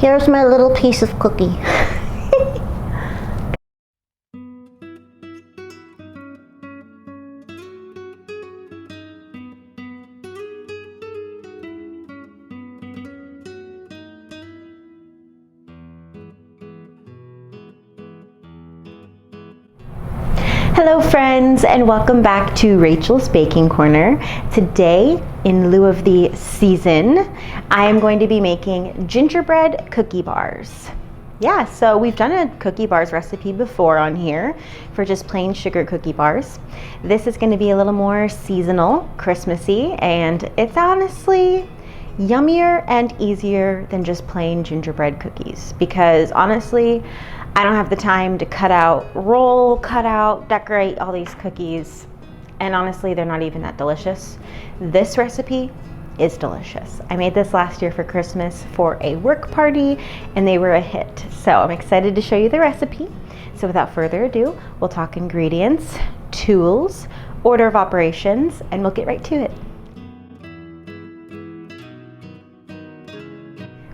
Here's my little piece of cookie. Hello friends, and welcome back to Rachel's Baking Corner. Today, in lieu of the season, I am going to be making gingerbread cookie bars. Yeah, so we've done a cookie bars recipe before on here for just plain sugar cookie bars. This is going to be a little more seasonal, Christmassy, and it's honestly yummier and easier than just plain gingerbread cookies because honestly, I don't have the time to cut out, decorate all these cookies, and honestly, they're not even that delicious. This recipe is delicious. I made this last year for Christmas for a work party, and they were a hit. So I'm excited to show you the recipe. So without further ado, we'll talk ingredients, tools, order of operations, and we'll get right to it.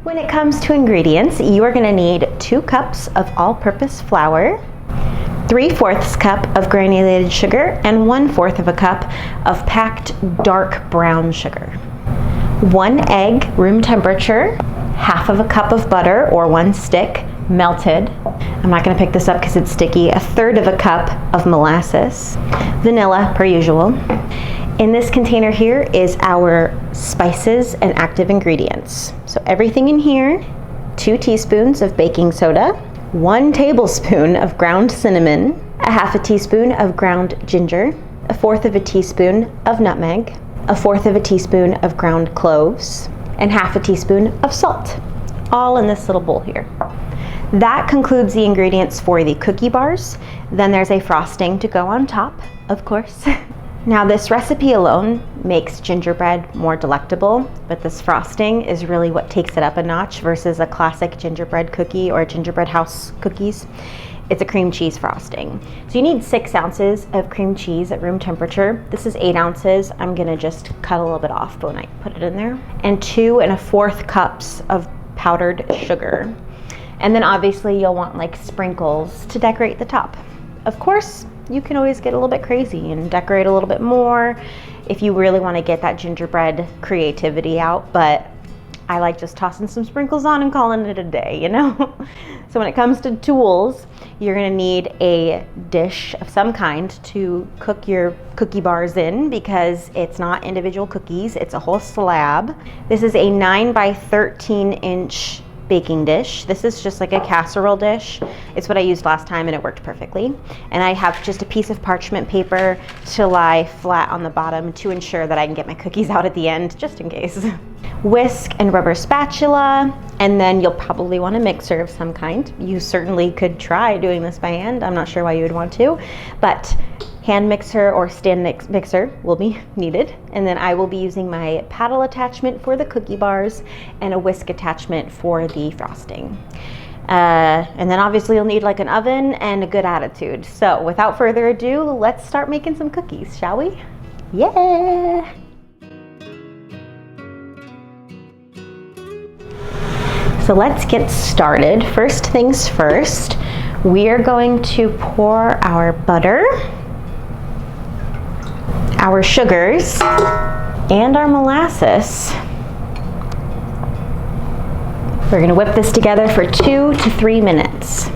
When it comes to ingredients, you are going to need 2 cups of all-purpose flour, 3/4 cup of granulated sugar, and 1/4 of a cup of packed dark brown sugar. 1 egg, room temperature, 1/2 cup of butter or 1 stick, melted. I'm not going to pick this up because it's sticky. 1/3 cup of molasses, vanilla per usual. In this container here is our spices and active ingredients. So everything in here, 2 teaspoons of baking soda, 1 tablespoon of ground cinnamon, 1/2 teaspoon of ground ginger, 1/4 teaspoon of nutmeg, 1/4 teaspoon of ground cloves, and 1/2 teaspoon of salt, all in this little bowl here. That concludes the ingredients for the cookie bars. Then there's a frosting to go on top, of course. Now this recipe alone makes gingerbread more delectable, but this frosting is really what takes it up a notch versus a classic gingerbread cookie or gingerbread house cookies. It's a cream cheese frosting. So you need 6 ounces of cream cheese at room temperature. This is 8 ounces. I'm gonna just cut a little bit off when I put it in there. And 2 1/4 cups of powdered sugar. And then obviously you'll want like sprinkles to decorate the top. Of course, you can always get a little bit crazy and decorate a little bit more if you really want to get that gingerbread creativity out, but I like just tossing some sprinkles on and calling it a day, you know? So when it comes to tools, you're gonna need a dish of some kind to cook your cookie bars in because it's not individual cookies, it's a whole slab. This is a 9 by 13 inch baking dish. This is just like a casserole dish. It's what I used last time and it worked perfectly. And I have just a piece of parchment paper to lie flat on the bottom to ensure that I can get my cookies out at the end, just in case. Whisk and rubber spatula, and then you'll probably want a mixer of some kind. You certainly could try doing this by hand. I'm not sure why you would want to, but hand mixer or stand mixer will be needed. And then I will be using my paddle attachment for the cookie bars and a whisk attachment for the frosting. And then obviously you'll need like an oven and a good attitude. So without further ado, let's start making some cookies, shall we? Yeah! So let's get started. First things first, we are going to pour our butter, our sugars, and our molasses. We're gonna whip this together for 2 to 3 minutes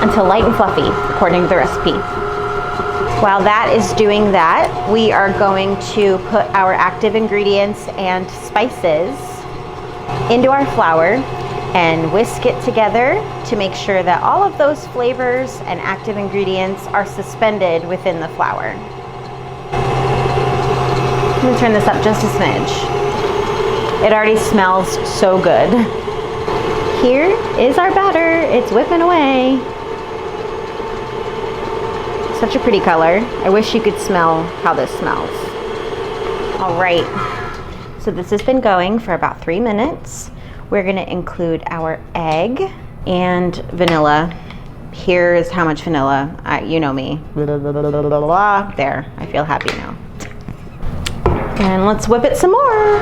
until light and fluffy, according to the recipe. While that is doing that, we are going to put our active ingredients and spices into our flour and whisk it together to make sure that all of those flavors and active ingredients are suspended within the flour. I'm gonna turn this up just a smidge. It already smells so good. Here is our batter. It's whipping away. Such a pretty color. I wish you could smell how this smells. All right, so this has been going for about 3 minutes. We're gonna include our egg and vanilla. Here is how much vanilla. You know me. There, I feel happy now. And let's whip it some more.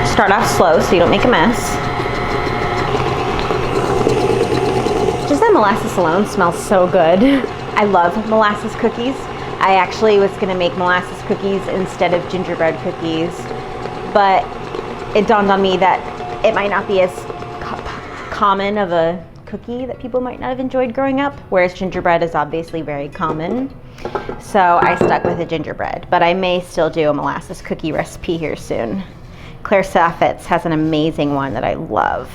Start off slow so you don't make a mess. Just that molasses alone smells so good. I love molasses cookies. I actually was gonna make molasses cookies instead of gingerbread cookies, but it dawned on me that it might not be as common of a cookie that people might not have enjoyed growing up, whereas gingerbread is obviously very common. So I stuck with a gingerbread, but I may still do a molasses cookie recipe here soon. Claire Saffitz has an amazing one that I love.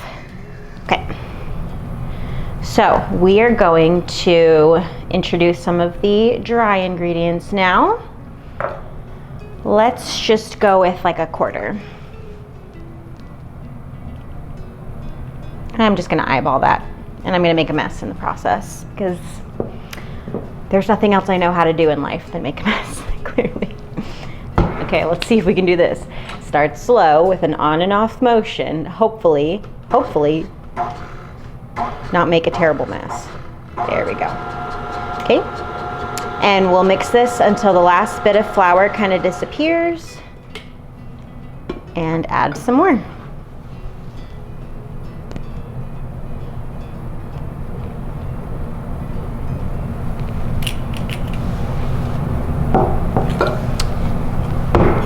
Okay, so we are going to introduce some of the dry ingredients now. Let's just go with like a quarter. I'm just gonna eyeball that, and I'm gonna make a mess in the process because there's nothing else I know how to do in life than make a mess, clearly. Okay, let's see if we can do this. Start slow with an on and off motion. Hopefully not make a terrible mess. There we go. Okay, and we'll mix this until the last bit of flour kind of disappears, and add some more.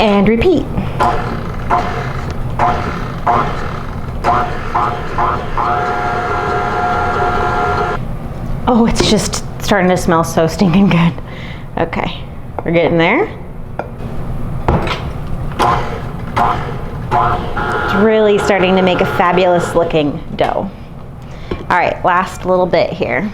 And repeat. Oh, it's just starting to smell so stinking good. Okay, we're getting there. It's really starting to make a fabulous looking dough. All right, last little bit here.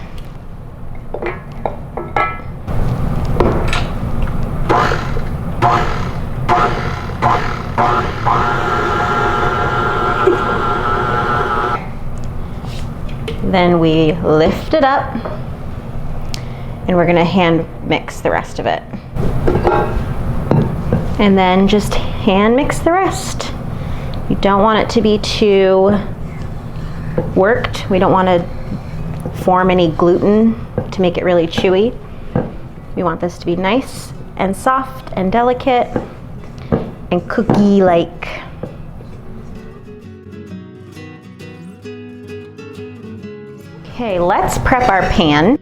Then we lift it up, and we're gonna hand mix the rest of it. And then just hand mix the rest. You don't want it to be too worked. We don't want to form any gluten to make it really chewy. We want this to be nice and soft and delicate and cookie-like. Okay, let's prep our pan.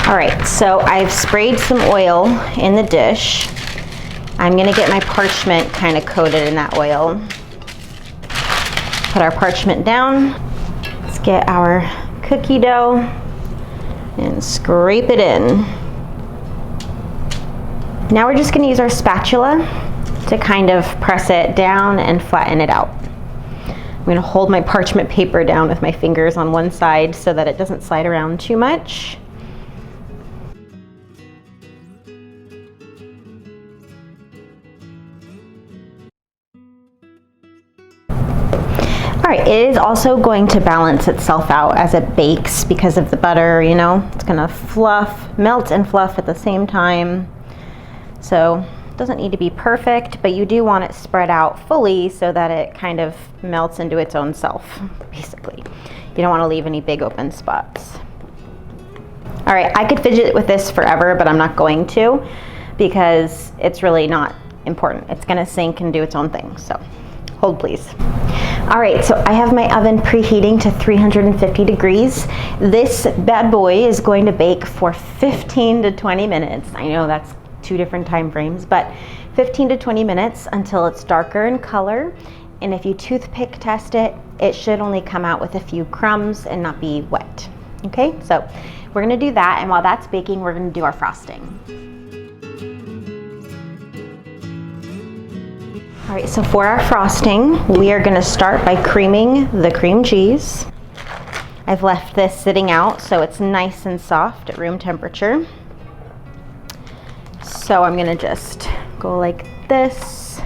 All right, so I've sprayed some oil in the dish. I'm gonna get my parchment kind of coated in that oil. Put our parchment down. Let's get our cookie dough and scrape it in. Now we're just gonna use our spatula to kind of press it down and flatten it out. I'm gonna hold my parchment paper down with my fingers on one side so that it doesn't slide around too much. All right, it is also going to balance itself out as it bakes because of the butter, you know. It's gonna melt and fluff at the same time. So it doesn't need to be perfect, but you do want it spread out fully so that it kind of melts into its own self, basically. You don't want to leave any big open spots. All right, I could fidget with this forever, but I'm not going to because it's really not important. It's gonna sink and do its own thing, so hold please. All right, so I have my oven preheating to 350 degrees. This bad boy is going to bake for 15 to 20 minutes. I know that's two different time frames, but 15 to 20 minutes until it's darker in color. And if you toothpick test it, it should only come out with a few crumbs and not be wet. Okay, so we're gonna do that, and while that's baking, we're gonna do our frosting. All right, so for our frosting, we are gonna start by creaming the cream cheese. I've left this sitting out so it's nice and soft at room temperature. So I'm gonna just go like this.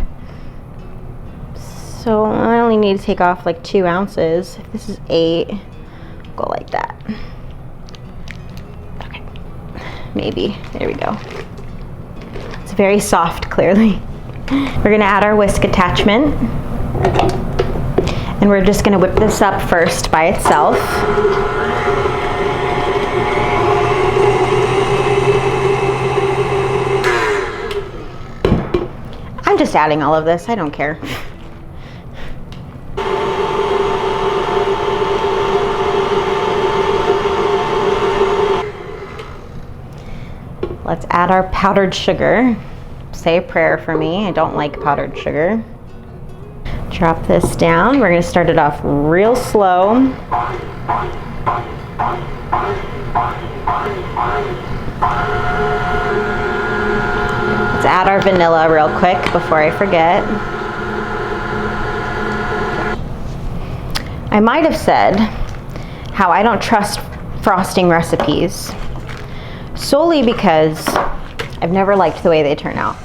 So I only need to take off like 2 ounces. If this is 8, go like that. Okay, maybe, there we go. It's very soft, clearly. We're gonna add our whisk attachment, and we're just gonna whip this up first by itself. I'm just adding all of this, I don't care. Let's add our powdered sugar. Say a prayer for me, I don't like powdered sugar. Drop this down. We're going to start it off real slow. Let's add our vanilla real quick before I forget. I might have said how I don't trust frosting recipes solely because I've never liked the way they turn out.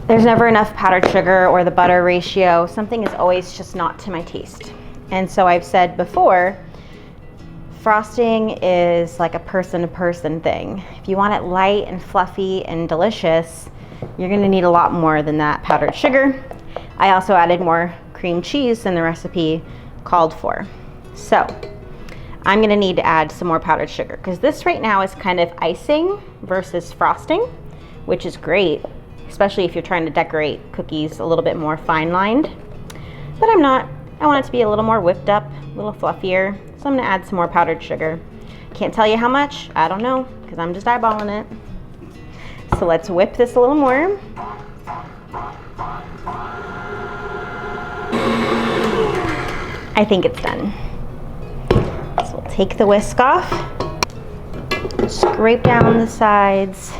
There's never enough powdered sugar or the butter ratio. Something is always just not to my taste. And so I've said before, frosting is like a person-to-person thing. If you want it light and fluffy and delicious, you're gonna need a lot more than that powdered sugar. I also added more cream cheese than the recipe called for. So I'm gonna need to add some more powdered sugar because this right now is kind of icing versus frosting, which is great, especially if you're trying to decorate cookies a little bit more fine-lined. But I'm not. I want it to be a little more whipped up, a little fluffier. So I'm gonna add some more powdered sugar. Can't tell you how much, I don't know, because I'm just eyeballing it. So let's whip this a little more. I think it's done. So we'll take the whisk off, scrape down the sides.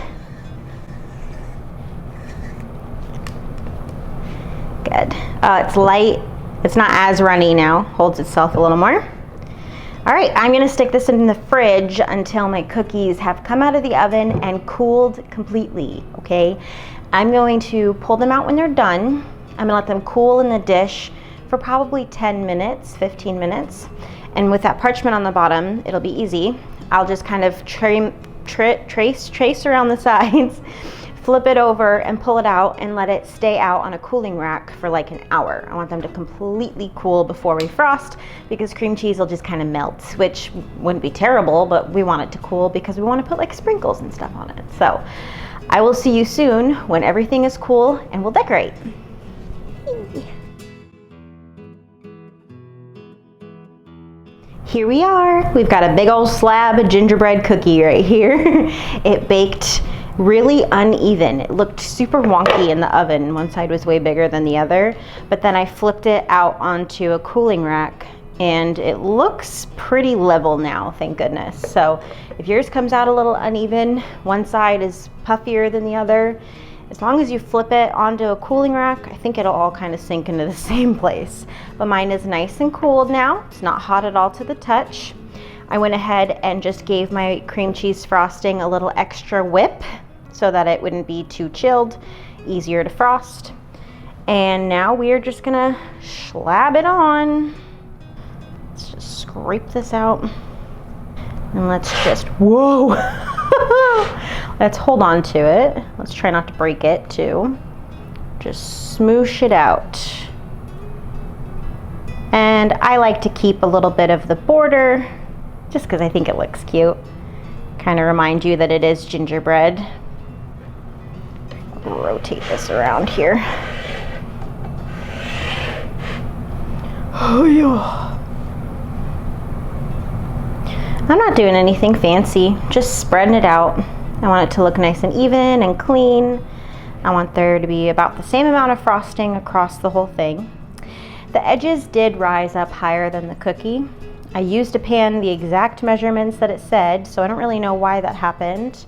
Good. It's light. It's not as runny now. Holds itself a little more. All right, I'm gonna stick this in the fridge until my cookies have come out of the oven and cooled completely, okay? I'm going to pull them out when they're done. I'm gonna let them cool in the dish for probably 10 minutes, 15 minutes. And with that parchment on the bottom, it'll be easy. I'll just kind of trace around the sides, flip it over and pull it out and let it stay out on a cooling rack for like an hour. I want them to completely cool before we frost because cream cheese will just kind of melt, which wouldn't be terrible, but we want it to cool because we want to put like sprinkles and stuff on it. So I will see you soon when everything is cool and we'll decorate. Here we are. We've got a big old slab of gingerbread cookie right here. It baked really uneven. It looked super wonky in the oven. One side was way bigger than the other, but then I flipped it out onto a cooling rack and it looks pretty level now, thank goodness. So if yours comes out a little uneven, one side is puffier than the other, as long as you flip it onto a cooling rack, I think it'll all kind of sink into the same place. But mine is nice and cooled now. It's not hot at all to the touch. I went ahead and just gave my cream cheese frosting a little extra whip so that it wouldn't be too chilled, easier to frost. And now we are just gonna slab it on. Let's just scrape this out. And let's just, whoa! Let's hold on to it. Let's try not to break it too. Just smoosh it out. And I like to keep a little bit of the border just because I think it looks cute. Kind of remind you that it is gingerbread. Rotate this around here. Oh yeah. I'm not doing anything fancy, just spreading it out. I want it to look nice and even and clean. I want there to be about the same amount of frosting across the whole thing. The edges did rise up higher than the cookie. I used a pan the exact measurements that it said, so I don't really know why that happened.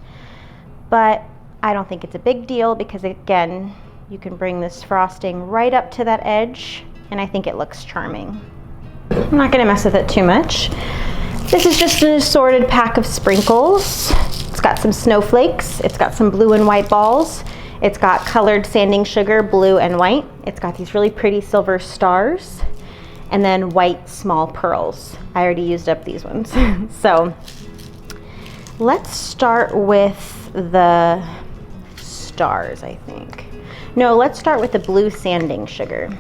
But I don't think it's a big deal because, again, you can bring this frosting right up to that edge, and I think it looks charming. I'm not gonna mess with it too much. This is just an assorted pack of sprinkles. It's got some snowflakes, it's got some blue and white balls, it's got colored sanding sugar, blue and white. It's got these really pretty silver stars, and then white small pearls. I already used up these ones. So let's start with the stars, I think. No, let's start with the blue sanding sugar.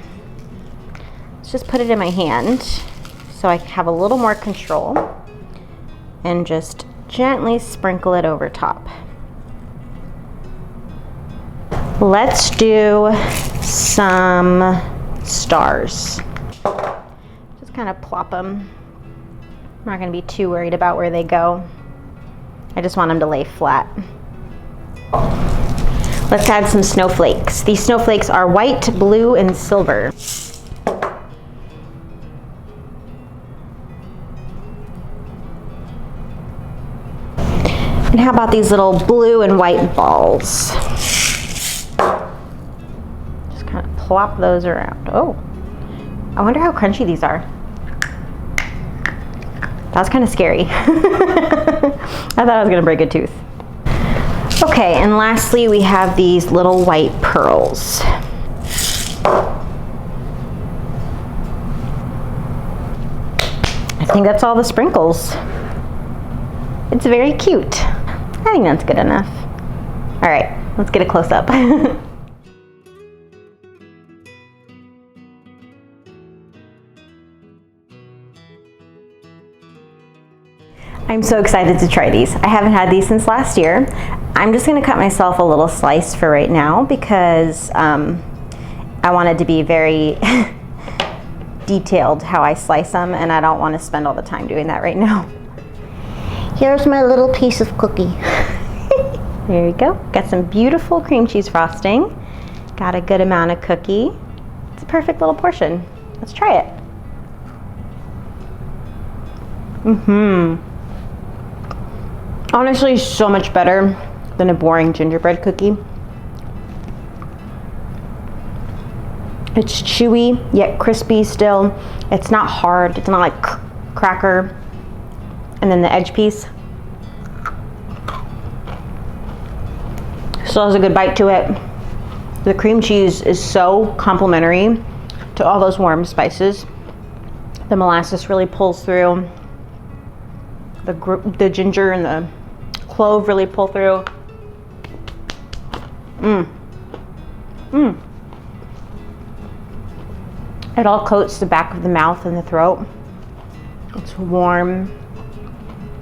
Let's just put it in my hand so I have a little more control and just gently sprinkle it over top. Let's do some stars. Just kind of plop them. I'm not going to be too worried about where they go. I just want them to lay flat. Let's add some snowflakes. These snowflakes are white, blue, and silver. And how about these little blue and white balls? Just kind of plop those around. Oh, I wonder how crunchy these are. That was kind of scary. I thought I was gonna break a tooth. Okay, and lastly we have these little white pearls. I think that's all the sprinkles. It's very cute. I think that's good enough. All right, let's get a close up. I'm so excited to try these. I haven't had these since last year. I'm just gonna cut myself a little slice for right now because I wanted to be very detailed how I slice them, and I don't want to spend all the time doing that right now. Here's my little piece of cookie. There you go. Got some beautiful cream cheese frosting. Got a good amount of cookie. It's a perfect little portion. Let's try it. Honestly, so much better than a boring gingerbread cookie. It's chewy, yet crispy still. It's not hard. It's not like cracker. And then the edge piece still has a good bite to it. The cream cheese is so complimentary to all those warm spices. The molasses really pulls through. The ginger and the clove really pull through. It all coats the back of the mouth and the throat. It's warm,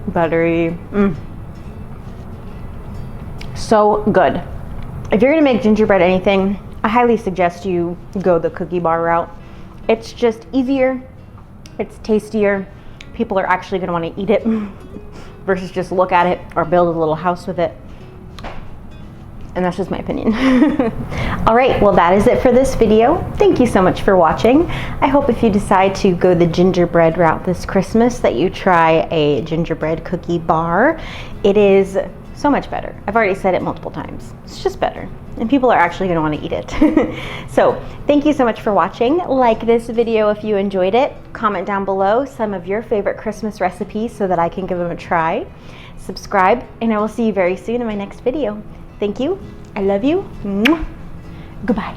buttery. So good. If you're gonna make gingerbread anything, I highly suggest you go the cookie bar route. It's just easier, it's tastier. People are actually gonna wanna eat it versus just look at it or build a little house with it. And that's just my opinion. All right, well that is it for this video. Thank you so much for watching. I hope if you decide to go the gingerbread route this Christmas that you try a gingerbread cookie bar. It is so much better. I've already said it multiple times. It's just better. And people are actually gonna wanna eat it. So thank you so much for watching. Like this video if you enjoyed it. Comment down below some of your favorite Christmas recipes so that I can give them a try. Subscribe, and I will see you very soon in my next video. Thank you. I love you. Mwah. Goodbye.